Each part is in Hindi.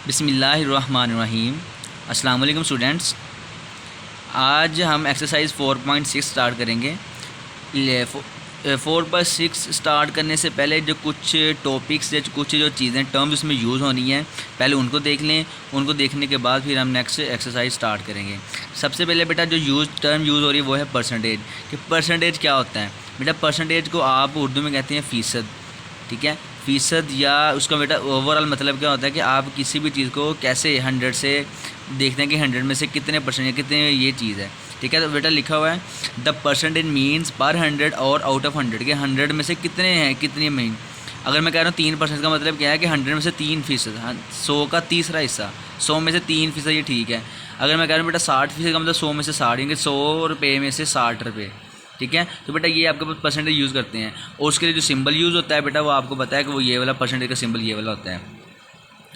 बिस्मिल्लाहिर्रहमानिर्रहीम। अस्सलाम वालेकुम स्टूडेंट्स। आज हम एक्सरसाइज 4.6 स्टार्ट करेंगे। 4.6 स्टार्ट करने से पहले जो कुछ टॉपिक्स या कुछ जो चीज़ें टर्म्स उसमें यूज़ होनी है पहले उनको देख लें। उनको देखने के बाद फिर हम नेक्स्ट एक्सरसाइज स्टार्ट करेंगे। सबसे पहले बेटा जो टर्म यूज़ हो रही है वो है परसेंटेज। कि परसेंटेज क्या होता है बेटा? परसेंटेज को आप उर्दू में कहते हैं फ़ीसद। ठीक है, फ़ीसद या उसका बेटा ओवरऑल मतलब क्या होता है कि आप किसी भी चीज़ को कैसे 100 से देखते हैं कि 100 में से कितने परसेंट या कितने ये चीज़ है। ठीक है, तो बेटा लिखा हुआ है द परसेंटेज मीन्स पर 100 और आउट ऑफ 100 के 100 में से कितने हैं, कितने मीन। अगर मैं कह रहा हूँ 3% का मतलब क्या है कि 100 में से 3%, हाँ 100 का तीसरा हिस्सा, 100 में से 3%, ये ठीक है। अगर मैं कह रहा हूँ बेटा 60% का मतलब 100 में से 60, यानी 100 रुपये में से 60 रुपये। ठीक है, तो बेटा ये आपके पास परसेंटेज यूज़ करते हैं और उसके लिए जो सिंबल यूज़ होता है बेटा वो आपको पता है कि वो ये वाला परसेंटेज का सिंबल ये वाला होता है।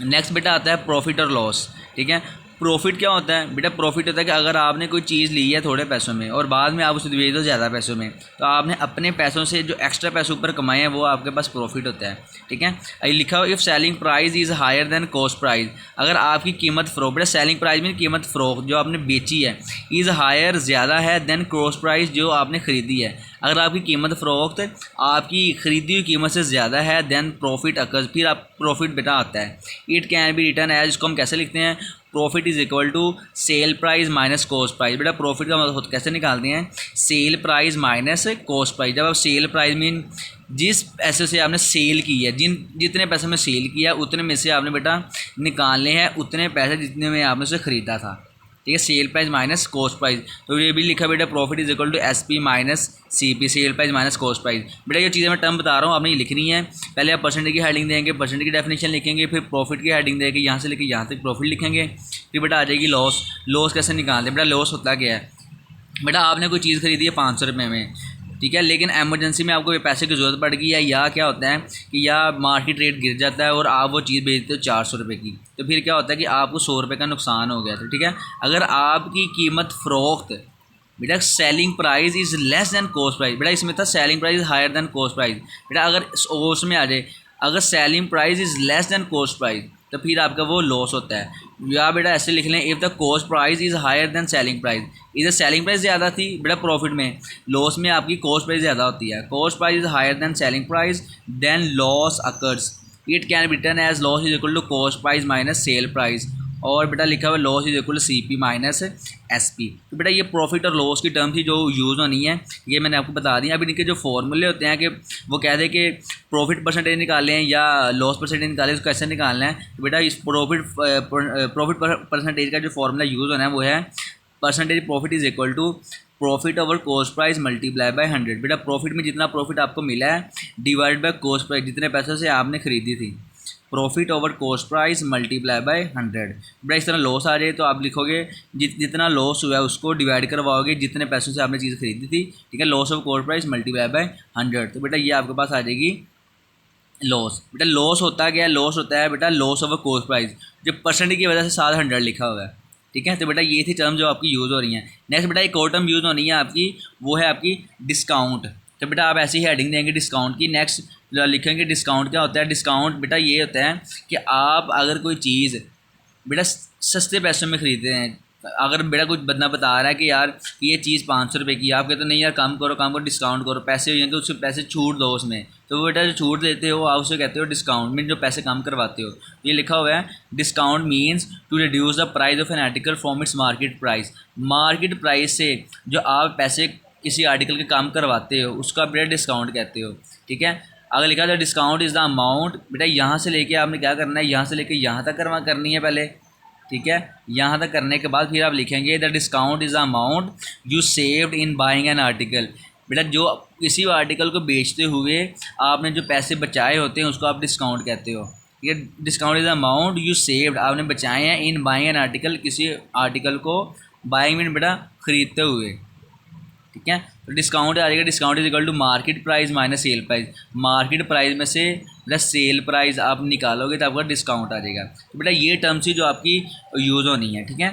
नेक्स्ट बेटा आता है प्रॉफिट और लॉस। ठीक है, प्रॉफिट क्या होता है बेटा? प्रॉफिट होता है कि अगर आपने कोई चीज़ ली है थोड़े पैसों में और बाद में आप उसे बेच दो ज़्यादा पैसों में, तो आपने अपने पैसों से जो एक्स्ट्रा पैसे ऊपर कमाए हैं वो आपके पास प्रॉफिट होता है। ठीक है, ये लिखा हुआ if selling price is higher then cost price. अगर आपकी कीमत फ़रोख्त, बेटा सेलिंग प्राइस में कीमत फ़रोख्त जो आपने बेची है, इज़ हायर ज़्यादा है देन कॉस्ट प्राइस जो आपने ख़रीदी है। अगर आपकी कीमत फ़रोख्त आपकी ख़रीदी हुई कीमत से ज़्यादा है देन प्रॉफिट अकर्स, फिर आप प्रॉफिट बेटा आता है। It can be written as, इसको हम कैसे लिखते हैं? Profit is equal to sell price minus cost price. बेटा प्रॉफिट का मतलब कैसे निकालते हैं? Sell price minus cost price. जब आप सेल प्राइस मीन जिस पैसे से आपने सेल की है, जितने पैसे में सेल किया उतने में से आपने बेटा निकालने हैं उतने पैसे जितने में आपने उसे ख़रीदा था। ठीक है, sell price minus cost price. तो ये भी लिखा बेटा profit is equal to SP minus CP, sell price minus cost price. बेटा ये चीज़ें मैं टर्म बता रहा हूँ, आपने ये लिखनी है। पहले आप परसेंटेज की हेडिंग देंगे, परसेंटेज की डेफिनेशन लिखेंगे, फिर प्रॉफिट की हेडिंग देंगे, यहाँ से लेकर यहाँ तक प्रॉफिट लिखेंगे। फिर बेटा आ जाएगी लॉस। लॉस कैसे निकालते हैं बेटा? लॉस होता क्या है बेटा? आपने कोई चीज़ खरीदी है 500 रुपये में, ठीक है, लेकिन एमरजेंसी में आपको पैसे की ज़रूरत पड़ गई है, या क्या होता है कि या मार्केट रेट गिर जाता है और आप वो चीज़ बेचते हो 400 रुपये की, तो फिर क्या होता है कि आपको 100 रुपये का नुकसान हो गया था। ठीक है, अगर आपकी कीमत फ़रोख्त बेटा selling price is less than cost price, बेटा इसमें था selling price higher than cost price. बेटा अगर उसमें आ जाए अगर selling price is less than cost price तो फिर आपका वो लॉस होता है। या बेटा ऐसे लिख लें, if the cost price is higher than selling price, इधर सेलिंग प्राइस ज़्यादा थी बेटा प्रॉफिट में, लॉस में आपकी कॉस्ट प्राइस ज़्यादा होती है। Cost price is higher than selling price then loss occurs. It can be written as loss is equal to cost price minus sell price. और बेटा लिखा हुआ loss is equal to CP minus SP। तो बेटा ये प्रॉफिट और लॉस की टर्म थी जो यूज़ होनी है, ये मैंने आपको बता दी। अभी इनके जो फॉर्मूले होते हैं कि वो कह दे कि प्रॉफिट परसेंटेज निकालें या लॉस परसेंटेज निकालें, उसको कैसे निकालना है। तो बेटा इस प्रॉफिट परसेंटेज का जो फॉर्मूला यूज़ होना है वो है percentage profit is equal to profit over cost price multiply by 100। बेटा प्रॉफिट में जितना प्रॉफिट आपको मिला है डिवाइड बाय कॉस्ट प्राइस, जितने पैसों से आपने खरीदी थी, profit over cost price multiply by 100। बेटा इस तरह लॉस आ जाए तो आप लिखोगे जितना लॉस हुआ है उसको डिवाइड करवाओगे जितने पैसों से आपने चीज़ खरीदी थी। ठीक है, loss of cost price multiply by 100। तो बेटा ये आपके पास आ जाएगी लॉस। बेटा लॉस होता क्या है? लॉस होता है बेटा लॉस ऑफ कॉस्ट प्राइस, जो परसेंटेज की वजह से 700 लिखा हुआ है। ठीक है, तो बेटा ये थी टर्म जो आपकी यूज़ हो रही हैं। नेक्स्ट बेटा एक और टर्म यूज़ होनी है आपकी, वो है आपकी डिस्काउंट। तो बेटा आप ऐसी हेडिंग देंगे डिस्काउंट की। नेक्स्ट लिखेंगे डिस्काउंट क्या होता है। डिस्काउंट बेटा ये होता है कि आप अगर कोई चीज़ बेटा सस्ते पैसों में ख़रीदते हैं, अगर बेटा कुछ बंदा बता रहा है कि यार ये चीज़ 500 रुपये की, आप कहते हो नहीं यार कम करो डिस्काउंट करो, पैसे हुए हैं तो उससे पैसे छूट दो उसमें, तो बेटा जो छूट देते हो आप उसे कहते हो डिस्काउंट, मीन जो पैसे कम करवाते हो। ये लिखा हुआ है discount means to reduce the price of an article from its market price. Market price से जो आप पैसे किसी आर्टिकल के कम करवाते हो उसका बेटा डिस्काउंट कहते हो। ठीक है, अगर लिखा था डिस्काउंट इज़ द अमाउंट, बेटा यहाँ से लेके आपने क्या करना है, यहाँ से लेके यहाँ तक करनी है पहले। ठीक है, यहाँ तक करने के बाद फिर आप लिखेंगे the discount is the amount you saved in buying an article. बेटा जो किसी आर्टिकल को बेचते हुए आपने जो पैसे बचाए होते हैं उसको आप डिस्काउंट कहते हो। ठीक है, discount is the amount you saved, आपने बचाए हैं इन बाइंग एन आर्टिकल, किसी आर्टिकल को बाइंग मीन बेटा ख़रीदते हुए। ठीक है, तो डिस्काउंट आ जाएगा discount is equal to market price minus sell price. Market price में से बेटा सेल प्राइस आप निकालोगे तो आपका डिस्काउंट आ जाएगा। तो बेटा ये टर्म्स ही जो आपकी यूज़ होनी है। ठीक है।